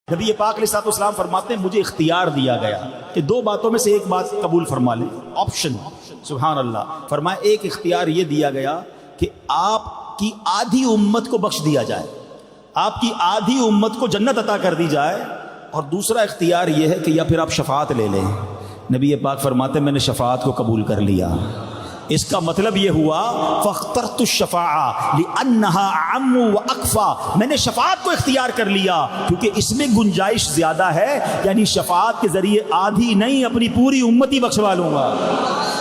نبی پاک علیہ السلام فرماتے ہیں مجھے اختیار دیا گیا کہ دو باتوں میں سے ایک بات قبول فرما لیں، آپشن، سبحان اللہ، فرمایا ایک اختیار یہ دیا گیا کہ آپ کی آدھی امت کو بخش دیا جائے، آپ کی آدھی امت کو جنت عطا کر دی جائے، اور دوسرا اختیار یہ ہے کہ یا پھر آپ شفاعت لے لیں۔ نبی پاک فرماتے ہیں میں نے شفاعت کو قبول کر لیا۔ اس کا مطلب یہ ہوا فاخترت الشفاعہ لأنہا اعم واکفا، میں نے شفاعت کو اختیار کر لیا کیونکہ اس میں گنجائش زیادہ ہے، یعنی شفاعت کے ذریعے آدھی نہیں اپنی پوری امتی بخشوا لوں گا۔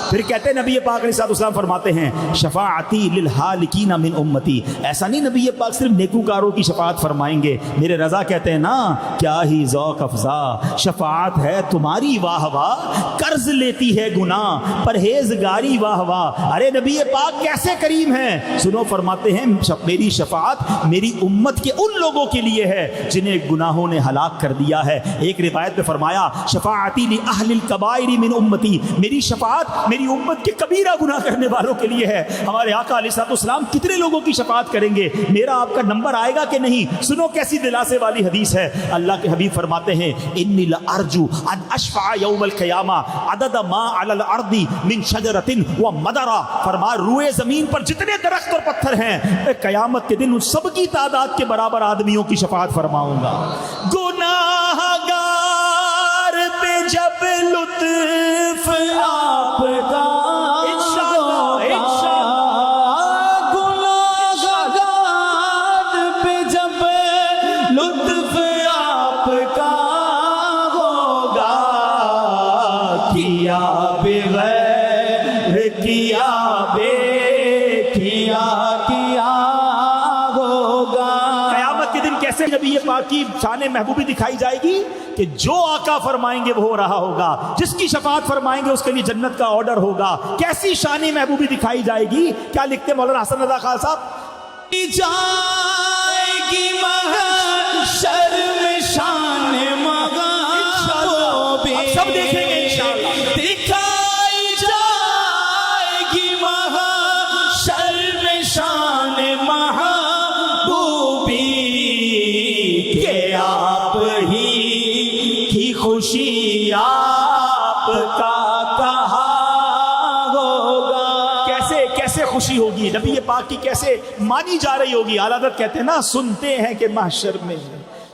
پھر کہتے ہیں نبی پاک علیہ السلام فرماتے ہیں شفاعتی للہالکین من امتی، ایسا نہیں نبی پاک صرف نیکوکاروں کی شفاعت فرمائیں گے، میرے رضا کہتے ہیں نا کیا ہی ذوق افزا شفاعت ہے تمہاری واہ واہ، قرض لیتی ہے گناہ پرہیزگاری واہ واہ۔ ارے نبی پاک کیسے کریم ہیں، سنو، فرماتے ہیں میری شفاعت میری امت کے ان لوگوں کے لیے ہے جنہیں گناہوں نے ہلاک کر دیا ہے۔ ایک روایت میں فرمایا شفاعتی لأہل الکبائر من امتی، میری شفاعت میری امت کے کبیرہ گناہ کرنے والوں کے لیے ہے۔ ہمارے آقا علیہ السلام کتنے لوگوں کی شفاعت کریں گے، میرا آپ کا نمبر آئے گا کہ نہیں؟ سنو کیسی دلاسے والی حدیث ہے، اللہ کے حبیب فرماتے ہیں انی لارجو ان اشفع یوم القیامہ عدد ما علی الارض من شجرۃ ومدرا، فرما روئے زمین پر جتنے درخت اور پتھر ہیں قیامت کے دن ان سب کی تعداد کے برابر آدمیوں کی شفاعت فرماؤں گا۔ گناہگار پہ جب لطف آپ کا نبی پاک کی شان محبوبی دکھائی جائے گی کہ جو آقا فرمائیں گے وہ ہو رہا ہوگا، جس کی شفاعت فرمائیں گے اس کے لیے جنت کا آرڈر ہوگا۔ کیسی شان محبوبی دکھائی جائے گی؟ کیا لکھتے مولانا حسن رضا خان صاحب، جائے گی محشر میں شان محبوبی، سب دیکھیں گے انشاءاللہ، دکھائی جائے گی محشر میں شان محبوبی، خوشی آپ کا کہا ہوگا۔ کیسے کیسے خوشی ہوگی، نبی پاک کی کیسے مانی جا رہی ہوگی؟ اعلیٰ حضرت کہتے ہیں نا سنتے ہیں کہ محشر میں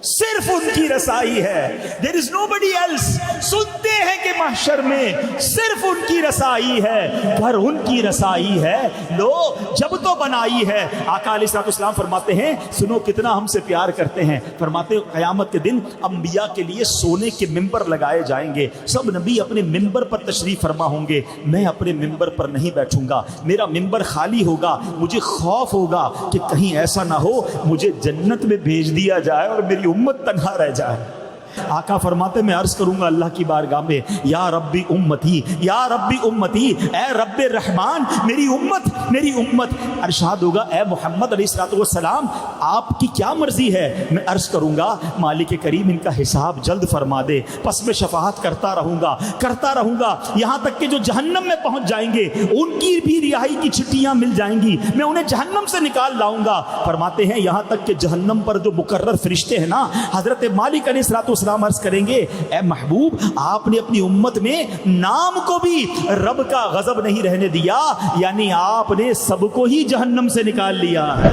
صرف ان کی رسائی ہے، there is nobody else، سنتے ہیں کہ محشر میں صرف ان کی رسائی ہے، پر ان کی رسائی ہے لو جب تو بنائی ہے۔ آقا علیہ السلام فرماتے ہیں سنو کتنا ہم سے پیار کرتے ہیں، فرماتے ہیں قیامت کے دن انبیاء کے لیے سونے کے ممبر لگائے جائیں گے، سب نبی اپنے ممبر پر تشریف فرما ہوں گے، میں اپنے ممبر پر نہیں بیٹھوں گا، میرا ممبر خالی ہوگا، مجھے خوف ہوگا کہ کہیں ایسا نہ ہو مجھے جنت میں بھیج دیا جائے اور میری امت تنہا رہ جائے۔ آقا فرماتے میں عرض کروں گا اللہ کی بارگاہ میں یا ربی امتی، یا ربی امتی، اے رب رحمان میری امت میری امت۔ ارشاد ہوگا اے محمد علیہ السلام آپ کی کیا مرضی ہے؟ میں عرض کروں گا مالک کریم ان کا حساب جلد فرما دے، پس میں شفاعت کرتا رہوں گا یہاں تک کہ جو جہنم میں پہنچ جائیں گے ان کی بھی رہائی کی چھٹیاں مل جائیں گی، میں انہیں جہنم سے نکال لاؤں گا۔ فرماتے ہیں یہاں تک کہ جہنم پر جو مقرر فرشتے ہیں نا، حضرت مالک علیہ السلام عرض کریں گے اے محبوب آپ نے اپنی امت میں نام کو بھی رب کا غضب نہیں رہنے دیا، یعنی آپ نے سب کو ہی جہنم سے نکال لیا ہے۔